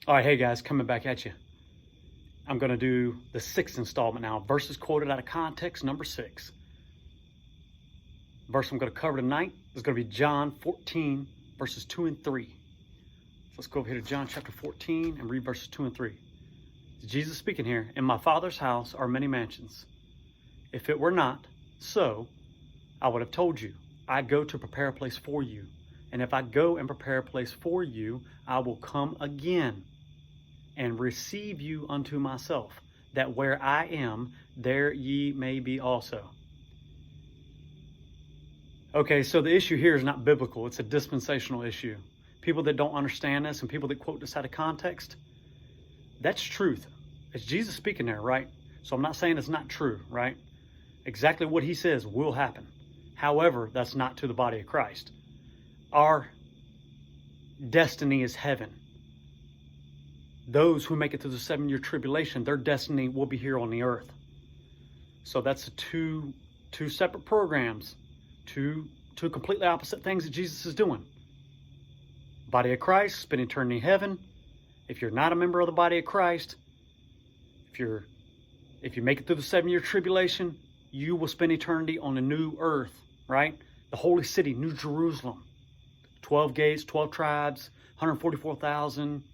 All right, hey guys, coming back at you. I'm going to do the 6th installment now. Verses quoted out of context, number 6. Verse I'm going to cover tonight is going to be John 14, verses 2 and 3. So let's go over here to John chapter 14 and read verses 2 and 3. Jesus speaking here. In my Father's house are many mansions. If it were not so, I would have told you. I go to prepare a place for you. And if I go and prepare a place for you, I will come again and receive you unto myself, that where I am, there ye may be also. Okay, so the issue here is not biblical. It's a dispensational issue. People that don't understand this and people that quote this out of context, that's truth. It's Jesus speaking there, right? So I'm not saying it's not true, right? Exactly what he says will happen. However, that's not to the body of Christ. Our destiny is heaven. Those who make it through the 7-year tribulation, their destiny will be here on the earth. So that's two separate programs, two completely opposite things that Jesus is doing. Body of Christ, spend eternity in heaven. If you're not a member of the body of Christ, if you make it through the 7-year tribulation, you will spend eternity on the new earth, right? The holy city, New Jerusalem. 12 gates, 12 tribes, 144,000,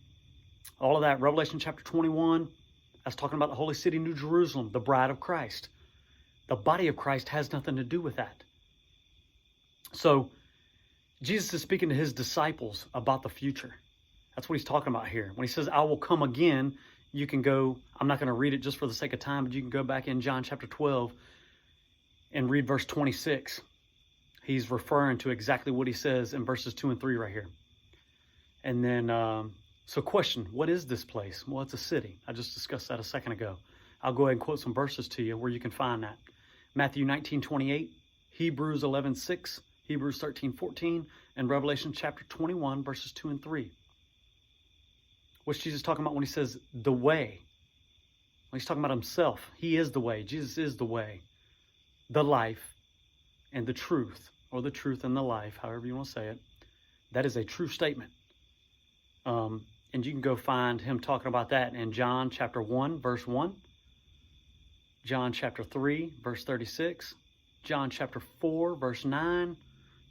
all of that. Revelation chapter 21, that's talking about the holy city, New Jerusalem, the bride of Christ. The body of Christ has nothing to do with that. So Jesus is speaking to his disciples about the future. That's what he's talking about here. When he says, I will come again, you can go, I'm not going to read it just for the sake of time, but you can go back in John chapter 12 and read verse 26. He's referring to exactly what he says in verses 2 and 3 right here. And then, so question, what is this place? Well, it's a city. I just discussed that a second ago. I'll go ahead and quote some verses to you where you can find that. Matthew 19:28, Hebrews 11:6, Hebrews 13:14, and Revelation chapter 21, verses 2 and 3. What's Jesus talking about when he says the way? Well, he's talking about himself. He is the way. Jesus is the way, the life, and the truth, or the truth and the life, however you want to say it. That is a true statement. And you can go find him talking about that in John chapter 1, verse 1, John chapter 3, verse 36, John chapter 4, verse 9,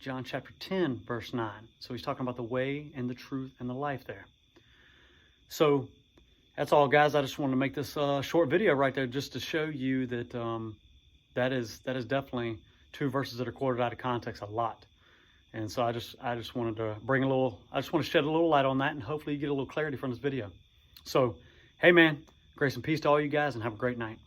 John chapter 10, verse 9. So he's talking about the way and the truth and the life there. So that's all, guys. I just wanted to make this short video right there just to show you that that is definitely two verses that are quoted out of context a lot. And so I just wanted to I just want to shed a little light on that, and hopefully you get a little clarity from this video. So, hey man, grace and peace to all you guys, and have a great night.